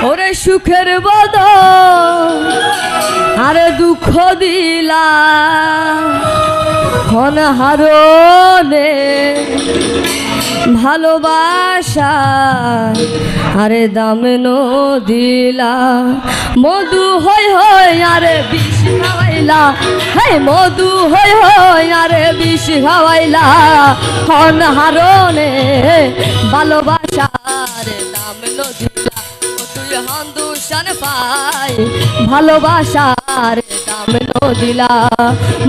ওরে সুখের বদল আরে দুঃখ দিলা অনাহারণে ভালোবাসা আরে দাম দিলা মধু হই হই আরে বিষ খাওয়াইলা হে মধু হই হই আরে বিষ খাওয়াইলা অনাহারণে ভালোবাসা আরে দাম দিলা ও তুই হান্দুশান পাই ভালোবাসার দাম দিলা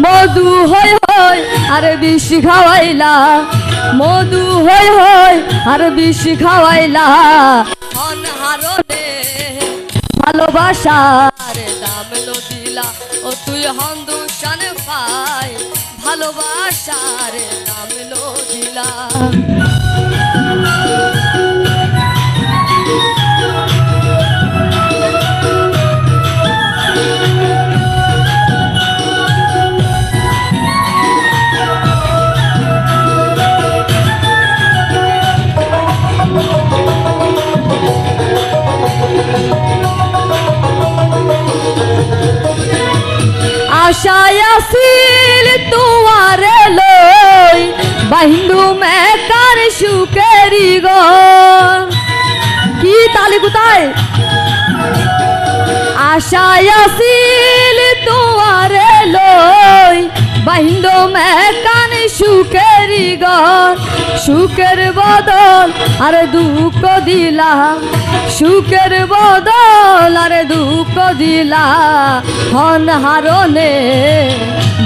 মধু হই হই আরে বিষ খাওয়াইলা মধু হই হই আরে বিষ খাওয়াইলা অনাহারণে ভালোবাসার দাম দিলা ও তুই হান্দুশান পাই ভালোবাসার দাম দিলা আশায় আসিল তোমার লই বাহিন্দু মেকার সুকেরি গো কি তালি কোথায় আশায় আসিল তোমার লই বাহিন্দু মেকান সুকেরি গো সুখের বদল আরে দুঃখ দিলা সুখের বদল আরে দুঃখ দিলা অনাহারণে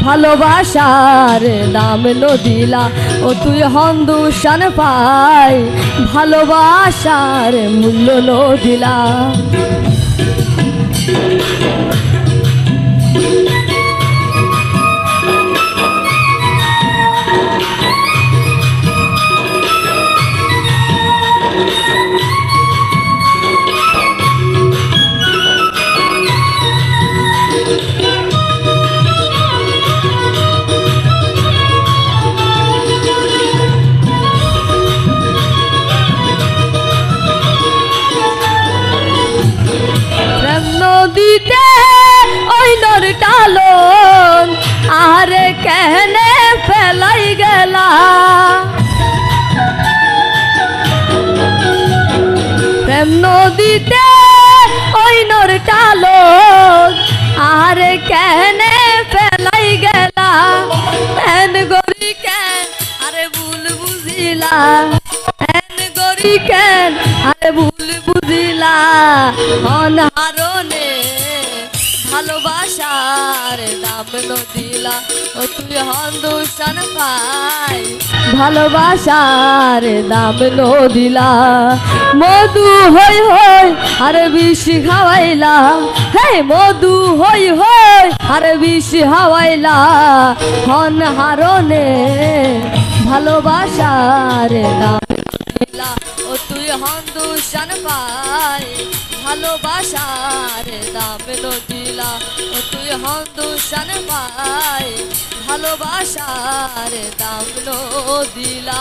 ভালোবাসার দাম দিলা ও তুই হান্দুশান পাই ভালোবাসার মূল্য দিলা নদীতে ওই নর টালন আরে কেনে ফেলাই গেলা প্রেম নদীতে ওই নর টালন আরে কেনে ফেলাই গেলা এন গরি কেন আরে ভুল বুঝিলা এন গরি কেন আরে ভুল বুঝিলা অনাহারণে ভালোবাসার দাম দিলা ও তুই হান্দুশান পাই ভালোবাসার দাম দিলা মধু হই হই আরে বিষ খাওয়াইলা হে মধু হই হই আরে বিষ খাওয়াইলা অনাহারণে ভালোবাসার দাম দিলা ও তুই হান্দুশান পাই ভালোবাসার দাম দিলা ও তুই হান্দুশান পাই ভালোবাসার দাম দিলা।